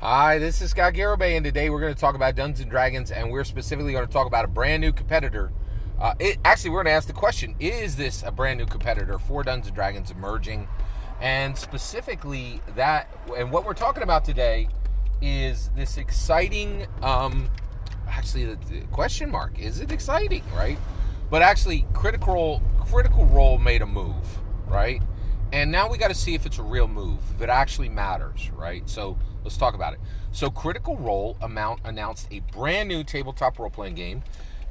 Hi, this is Scott Garibay, and today we're going to talk about Dungeons and Dragons, and we're specifically going to talk about a brand new competitor. We're going to ask the question: is this a brand new competitor for Dungeons and Dragons emerging? And specifically that, and what we're talking about today is this exciting. The question mark: is it exciting, right? But actually, Critical Role made a move, right? And now we got to see if it's a real move, if it actually matters, right? So let's talk about it. So Critical Role announced a brand new tabletop role-playing game,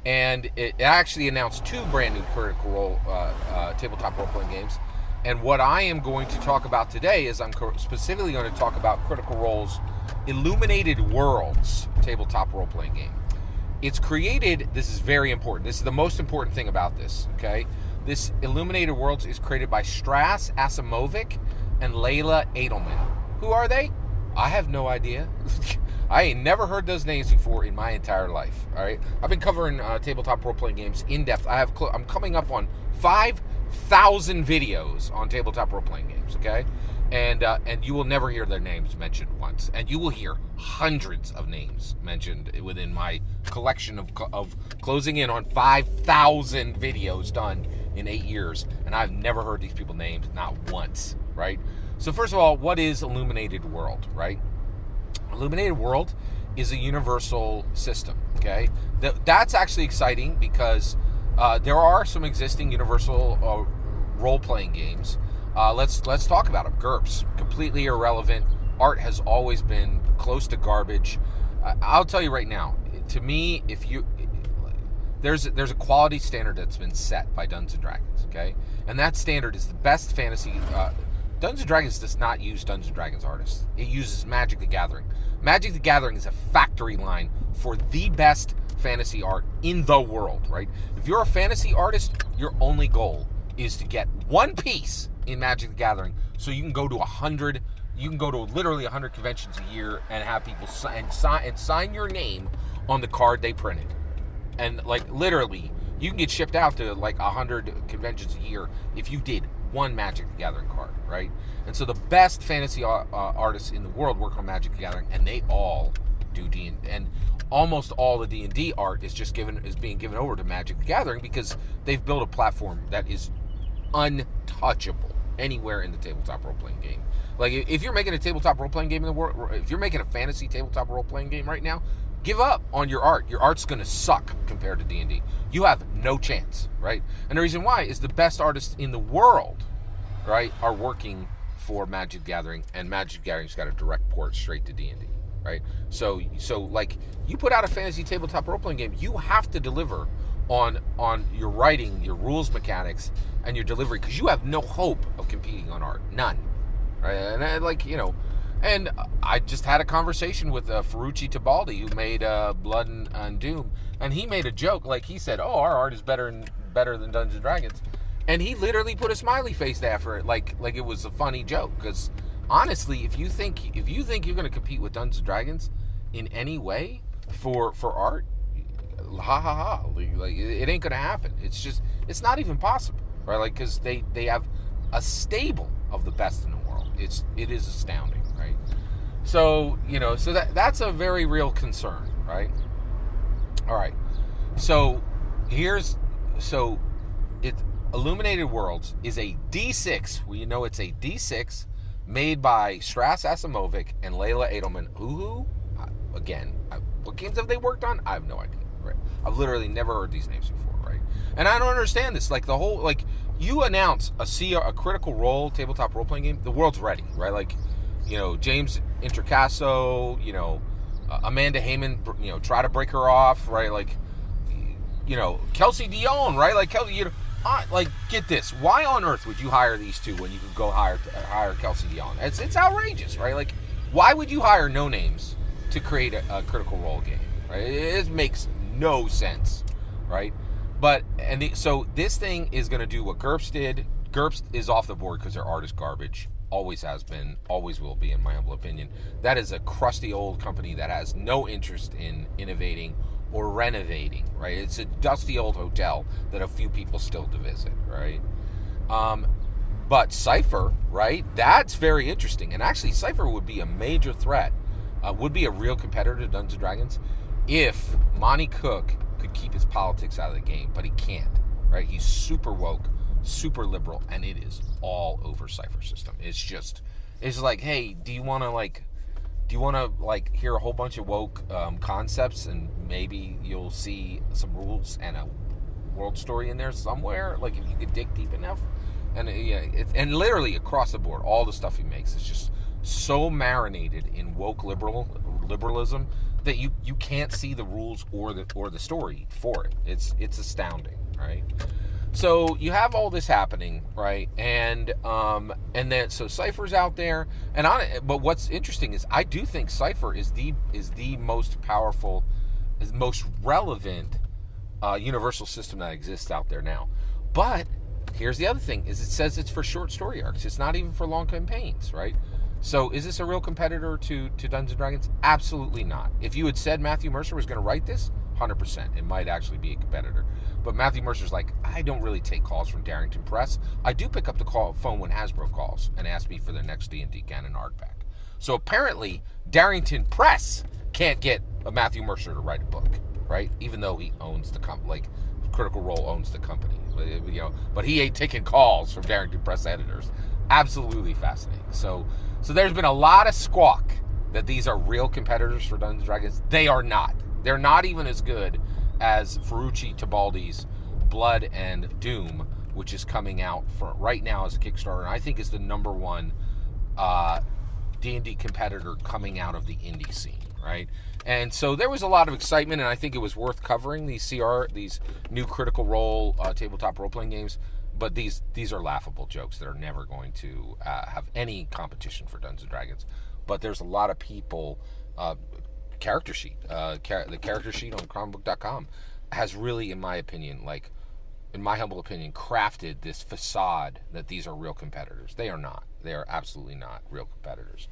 and it actually announced two brand new Critical Role tabletop role-playing games. And what I am going to talk about today is I'm specifically going to talk about Critical Role's Illuminated Worlds tabletop role-playing game. It's created, this is very important, this is the most important thing about this, okay? This Illuminated Worlds is created by Stras, Acimovic, and Layla, Adelman. Who are they? I have no idea. I ain't never heard those names before in my entire life, all right? I've been covering tabletop role-playing games in depth. I'm coming up on 5,000 videos on tabletop role-playing games, okay? And you will never hear their names mentioned once. And you will hear hundreds of names mentioned within my collection of closing in on 5,000 videos done in 8 years. And I've never heard these people named, not once, right? So first of all, what is Illuminated World, right? Illuminated World is a universal system, okay? That's actually exciting because there are some existing universal role-playing games. Let's talk about them. GURPS, completely irrelevant. Art has always been close to garbage. I'll tell you right now, to me, there's a quality standard that's been set by Dungeons and Dragons, okay? And that standard is the best fantasy. Dungeons and Dragons does not use Dungeons and Dragons artists. It uses Magic the Gathering. Magic the Gathering is a factory line for the best fantasy art in the world, right? If you're a fantasy artist, your only goal is to get one piece in Magic the Gathering so you can go to 100, you can go to literally 100 conventions a year and have people sign your name on the card they printed. And like literally, you can get shipped out to like 100 conventions a year if you did one Magic the Gathering card, right? And so the best fantasy artists in the world work on Magic the Gathering, and they all do D&D, and almost all the D&D art is being given over to Magic the Gathering because they've built a platform that is untouchable anywhere in the tabletop role-playing game. Like, if you're making a tabletop role-playing game in the world, if you're making a fantasy tabletop role-playing game right now, give up on your art. Your art's going to suck compared to D&D. You have no chance, right? And the reason why is the best artists in the world, right, are working for Magic the Gathering, and Magic the Gathering's got a direct port straight to D&D, right? So like, you put out a fantasy tabletop role-playing game, you have to deliver on your writing, your rules mechanics, and your delivery, because you have no hope of competing on art. None. Right? And and I just had a conversation with Ferrucci Tibaldi, who made Blood and Doom, and he made a joke. Like, he said, "Oh, our art is better than Dungeons and Dragons," and he literally put a smiley face after it, like it was a funny joke. Because honestly, if you think you're going to compete with Dungeons and Dragons in any way for art, ha ha ha! Like, it ain't going to happen. It's not even possible, right? Like, because they have a stable of the best in the world. It is astounding, right? So that's a very real concern, right? All right. So Illuminated Worlds is a D6. We know it's a D6 made by Stras Acimovic and Layla Adelman. Who? Again, what games have they worked on? I have no idea. Right? I've literally never heard these names before, right? And I don't understand this. Like, the whole, like, you announce a Critical Role tabletop role-playing game, the world's ready, right? Like, James Introcaso, Amanda Heyman, try to break her off, right? Like, Kelsey Dion, right? Like, Kelsey, like, get this. Why on earth would you hire these two when you could go hire Kelsey Dion? It's outrageous, right? Like, why would you hire no names to create a Critical Role game, right? It makes no sense, right? But so this thing is going to do what GURPS did. GURPS is off the board because their art is garbage. Always has been, always will be, in my humble opinion. That is a crusty old company that has no interest in innovating or renovating, right? It's a dusty old hotel that a few people still to visit, right? But Cypher, right? That's very interesting. And actually, Cypher would be a major threat would be a real competitor to Dungeons and Dragons if Monty Cook could keep his politics out of the game, but he can't. Right? He's super woke, super liberal, and it is all over Cypher System. It's like, hey, do you want to hear a whole bunch of woke concepts, and maybe you'll see some rules and a world story in there somewhere? Like, if you could dig deep enough. And and literally across the board, all the stuff he makes is just so marinated in woke liberalism that you can't see the rules or the story for it. It's astounding, right? So you have all this happening, right? And then so Cypher's out there, but what's interesting is I do think Cypher is the most powerful, is most relevant universal system that exists out there now. But here's the other thing: is it says it's for short story arcs. It's not even for long campaigns, right? So is this a real competitor to Dungeons & Dragons? Absolutely not. If you had said Matthew Mercer was going to write this, 100%, it might actually be a competitor. But Matthew Mercer's like, I don't really take calls from Darrington Press. I do pick up the phone when Hasbro calls and ask me for their next D&D canon art pack. So apparently, Darrington Press can't get a Matthew Mercer to write a book, right? Even though he owns the company, like Critical Role owns the company, but he ain't taking calls from Darrington Press editors. Absolutely fascinating. So there's been a lot of squawk that these are real competitors for Dungeons & Dragons. They are not. They're not even as good as Ferrucci Tibaldi's Blood and Doom, which is coming out for right now as a Kickstarter, and I think is the number one D&D competitor coming out of the indie scene, right? And so there was a lot of excitement, and I think it was worth covering these new Critical Role tabletop role-playing games. But these are laughable jokes that are never going to have any competition for Dungeons & Dragons. But there's a lot of people. Character sheet, the character sheet on comicbook.com has really, in my humble opinion, crafted this facade that these are real competitors. They are not. They are absolutely not real competitors.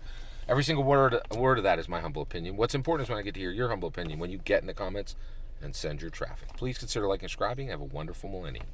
Every single word of that is my humble opinion. What's important is when I get to hear your humble opinion, when you get in the comments and send your traffic. Please consider liking and subscribing. Have a wonderful millennium.